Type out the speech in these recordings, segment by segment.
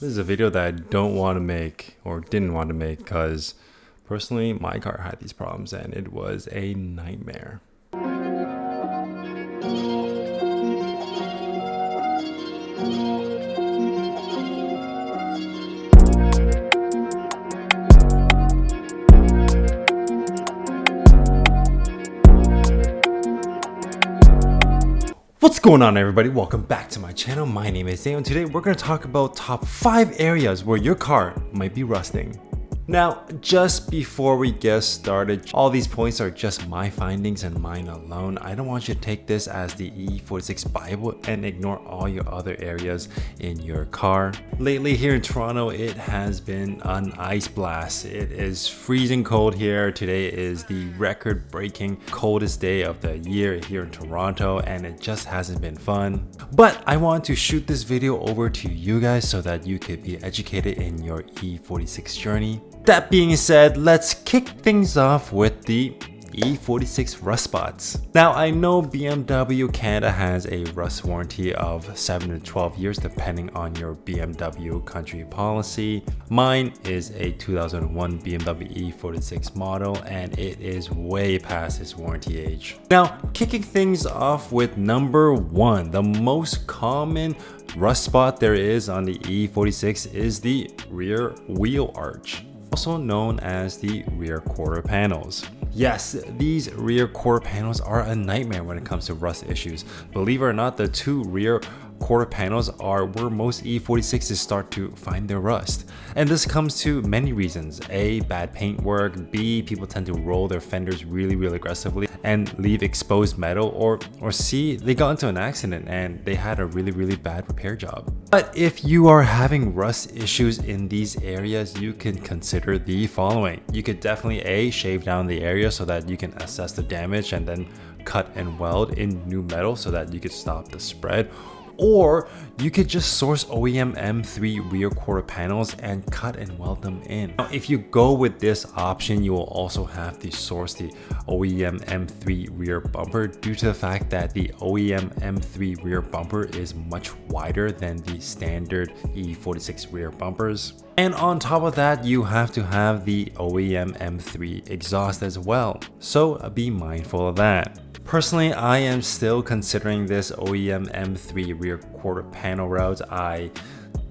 This is a video that I don't want to make or didn't want to make because personally my car had these problems and it was a nightmare. What's going on, everybody? Welcome back to my channel. My name is Daniel and today we're going to talk about top 5 areas where your car might be rusting. Now, just before we get started, all these points are just my findings and mine alone. I don't want you to take this as the E46 Bible and ignore all your other areas in your car. Lately here in Toronto, it has been an ice blast. It is freezing cold here. Today is the record-breaking coldest day of the year here in Toronto, and it just hasn't been fun. But I want to shoot this video over to you guys so that you could be educated in your E46 journey. That being said, let's kick things off with the E46 rust spots. Now, I know BMW Canada has a rust warranty of 7 to 12 years depending on your BMW country policy. Mine is a 2001 BMW E46 model and it is way past its warranty age. Now, kicking things off with number 1, the most common rust spot there is on the E46 is the rear wheel arch, also known as the rear quarter panels. Yes, these rear quarter panels are a nightmare when it comes to rust issues. Believe it or not, the two rear quarter panels are where most E46s start to find their rust. And this comes to many reasons. A, bad paint work. B, people tend to roll their fenders really aggressively and leave exposed metal. Or C, they got into an accident and they had a really bad repair job. But if you are having rust issues in these areas, you can consider the following. You could definitely A, shave down the area so that you can assess the damage and then cut and weld in new metal so that you could stop the spread. Or you could just source OEM M3 rear quarter panels and cut and weld them in. Now, if you go with this option, you will also have to source the OEM M3 rear bumper due to the fact that the OEM M3 rear bumper is much wider than the standard E46 rear bumpers. And on top of that, you have to have the OEM M3 exhaust as well. So be mindful of that. Personally, I am still considering this OEM M3 rear quarter panel route. I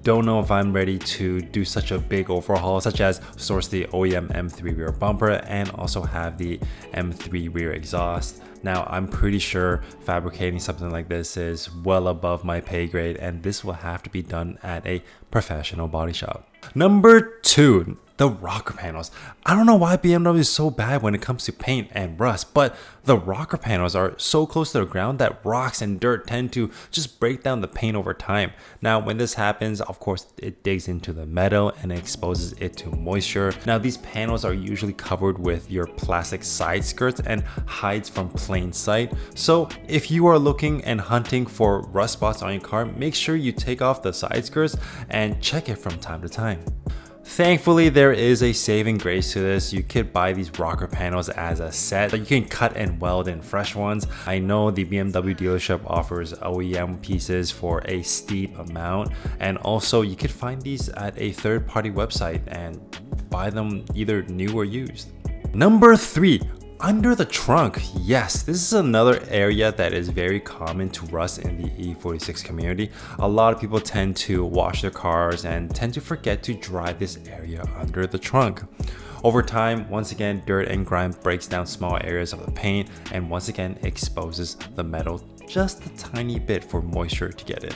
don't know if I'm ready to do such a big overhaul, such as source the OEM M3 rear bumper and also have the M3 rear exhaust. Now, I'm pretty sure fabricating something like this is well above my pay grade, and this will have to be done at a professional body shop. Number 2, the rocker panels. I don't know why BMW is so bad when it comes to paint and rust, but the rocker panels are so close to the ground that rocks and dirt tend to just break down the paint over time. Now, when this happens, of course, it digs into the metal and exposes it to moisture. Now, these panels are usually covered with your plastic side skirts and hides from plain sight. So if you are looking and hunting for rust spots on your car, make sure you take off the side skirts and check it from time to time. Thankfully, there is a saving grace to this. You could buy these rocker panels as a set, but you can cut and weld in fresh ones. I know the BMW dealership offers OEM pieces for a steep amount, and also you could find these at a third-party website and buy them either new or used. Number 3. Under the trunk. Yes, this is another area that is very common to rust in the E46 community. A lot of people tend to wash their cars and tend to forget to dry this area under the trunk. Over time, once again, dirt and grime breaks down small areas of the paint and once again exposes the metal just a tiny bit for moisture to get in.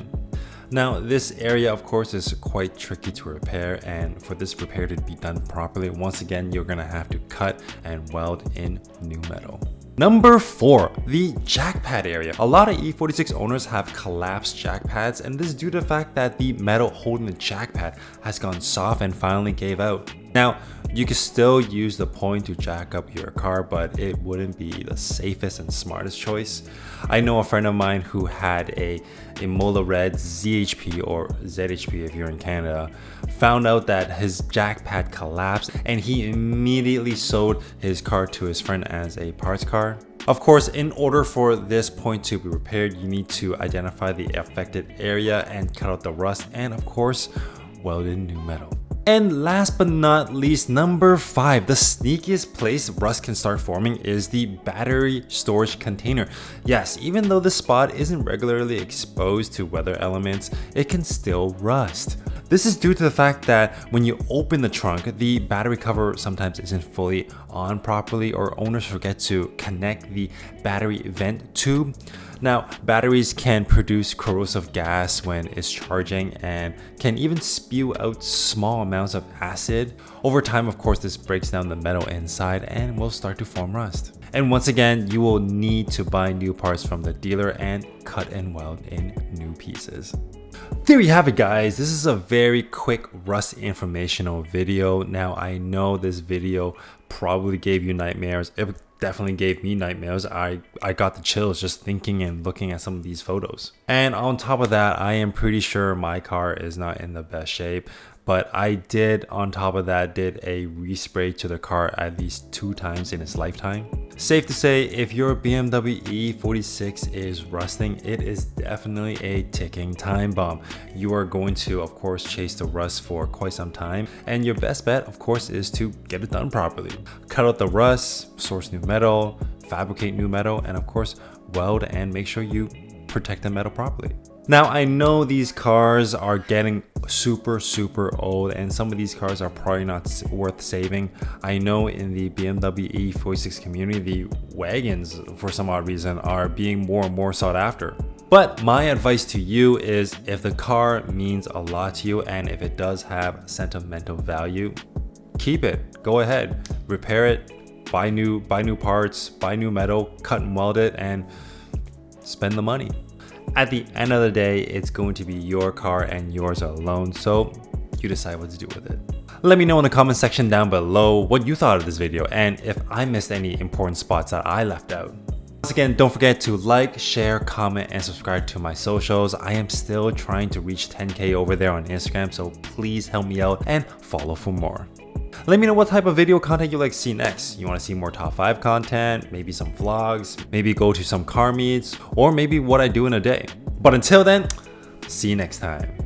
Now, this area, of course, is quite tricky to repair, and for this repair to be done properly, once again, you're gonna have to cut and weld in new metal. Number 4, the jack pad area. A lot of E46 owners have collapsed jack pads, and this is due to the fact that the metal holding the jack pad has gone soft and finally gave out. Now, you can still use the point to jack up your car, but it wouldn't be the safest and smartest choice. I know a friend of mine who had a Imola Red ZHP or ZHP if you're in Canada, found out that his jack pad collapsed and he immediately sold his car to his friend as a parts car. Of course, in order for this point to be repaired, you need to identify the affected area and cut out the rust and of course, welded new metal. And last but not least, number 5, the sneakiest place rust can start forming is the battery storage container. Yes, even though the spot isn't regularly exposed to weather elements, it can still rust. This is due to the fact that when you open the trunk, the battery cover sometimes isn't fully on properly, or owners forget to connect the battery vent tube. Now, batteries can produce corrosive gas when it's charging and can even spew out small amounts of acid. Over time, of course, this breaks down the metal inside and will start to form rust. And once again, you will need to buy new parts from the dealer and cut and weld in new pieces. There you have it, guys. This is a very quick rust informational video. Now, I know this video probably gave you nightmares. It definitely gave me nightmares. I got the chills just thinking and looking at some of these photos. And on top of that, I am pretty sure my car is not in the best shape. But I did, on top of that, did a respray to the car at least 2 times in its lifetime. Safe to say, if your BMW E46 is rusting, it is definitely a ticking time bomb. You are going to, of course, chase the rust for quite some time. And your best bet, of course, is to get it done properly. Cut out the rust, source new metal, fabricate new metal, and of course, weld and make sure you protect the metal properly. Now, I know these cars are getting super old, and some of these cars are probably not worth saving. I know in the BMW E46 community, the wagons, for some odd reason, are being more and more sought after. But my advice to you is, if the car means a lot to you and if it does have sentimental value, keep it. Go ahead, repair it, buy new parts, buy new metal, cut and weld it, and spend the money. At the end of the day, it's going to be your car and yours alone, so you decide what to do with it. Let me know in the comment section down below what you thought of this video and if I missed any important spots that I left out. Once again, don't forget to like, share, comment, and subscribe to my socials. I am still trying to reach 10K over there on Instagram, so please help me out and follow for more. Let me know what type of video content you'd like to see next. You want to see more top 5 content, maybe some vlogs, maybe go to some car meets, or maybe what I do in a day. But until then, see you next time.